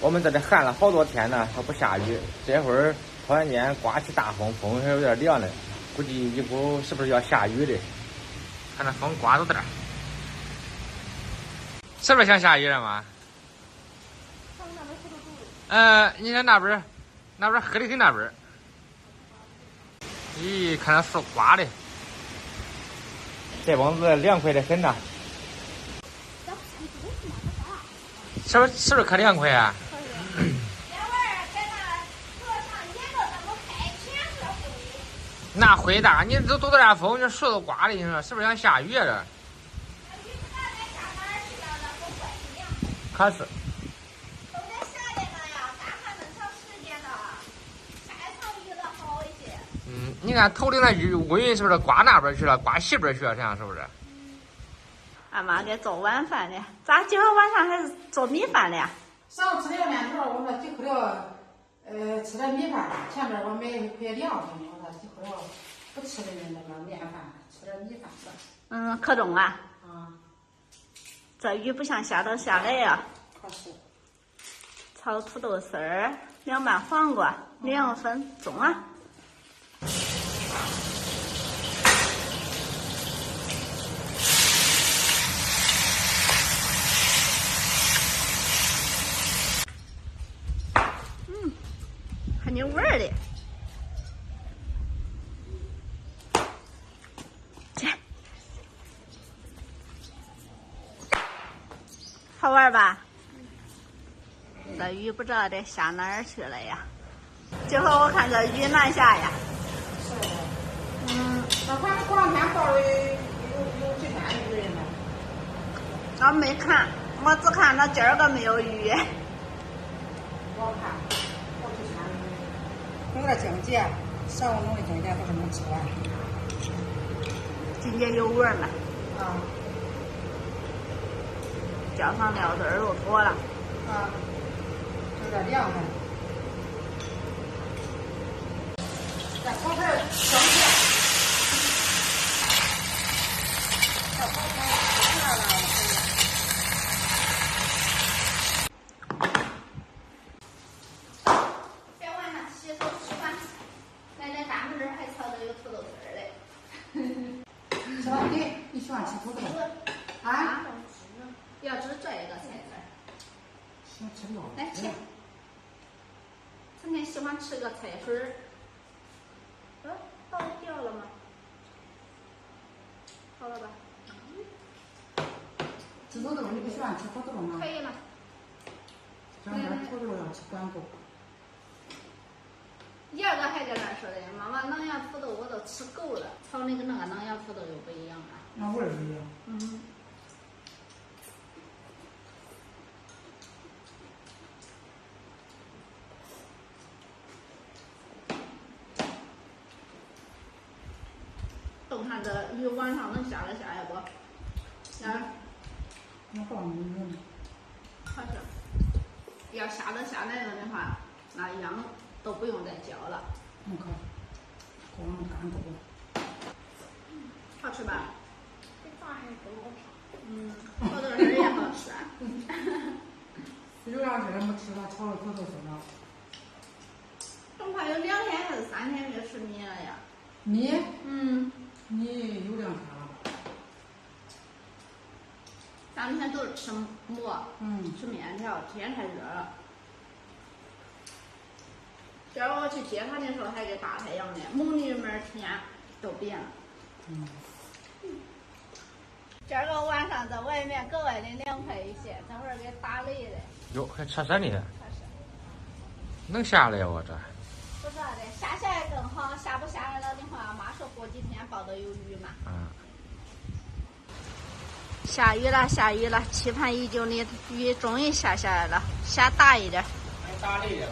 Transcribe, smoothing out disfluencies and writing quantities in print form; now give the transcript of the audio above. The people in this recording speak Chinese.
我们这里旱了好多天呢，它不下雨，这会儿突然间刮起大风，风还有点凉了，估计以后是不是要下雨的？看那风刮着点儿，是不是想下雨了吗？你看那边黑的很那边。咦，看那树刮的，这帮子凉快的很呐。是不是可凉快啊？那灰大，你都多大风，这树都刮的，你说是不是想下雨啊？这。可是。都在夏天了呀，咋还能长时间呢？下一场雨了好一些。你看头顶那乌云是不是刮那边去了，刮西边去了，这样是不是？俺妈给做晚饭的，咋今儿晚上还是做米饭的呀？上午吃点面条，我说几口了，吃点米饭。前边我买一块凉的，我说几口了不吃的那个面饭，吃点米饭吧。可中啊！啊，这雨不像下来呀。可是。炒土豆丝儿，凉拌黄瓜，2分中啊！很有味儿的。切，好玩吧？这雨不知道得下哪儿去了呀？今后我看这雨难下呀。是的。那反正过两天报的有几天雨呢？俺没看，我只看到今儿个没有雨。我看，我去看。有点境界，上午弄的境界都是能吃完。今节有味儿了。啊。浇上料汁儿就妥了。啊。有点凉快。再炒点香菜。再炒点辣辣的。别玩了，洗手吃饭。那大门儿还朝着有土豆丝儿嘞。吃吧，你喜欢吃土豆？啊？要吃这个菜籽儿。喜欢吃肉。来切。今天喜欢吃个菜水儿。好掉了吗？好了吧？吃土豆，你不喜欢吃土豆吗？可以了。整点土豆要吃管够。第二个还在那儿说的，妈妈狼牙土豆我都吃够了，炒那个狼牙土豆又不一样了。那味儿不一样。都看这雨晚上能下来不？那告诉你。可是，要下来了的话，那秧都不用再浇了。可，光干够了。好吃吧？这饭还真好吃。土豆丝儿也好吃。有两天没吃了，炒了土豆丝了。恐怕有2天还是3天没吃米了呀。米？你有2天了。 3天都是吃馍，吃面条，天太热了。今儿我去接他的时候还给大太阳呢，蒙的门天都变了。今儿个晚上在外面格外的凉快一些，这会儿给打雷了。哟，还扯呢？能下来呀？我这。不知道的，下来更好，下不下来了的话，妈说过几天报的有雨嘛。下雨了，期盼已久的雨终于下来了，下大一点。还打雷了。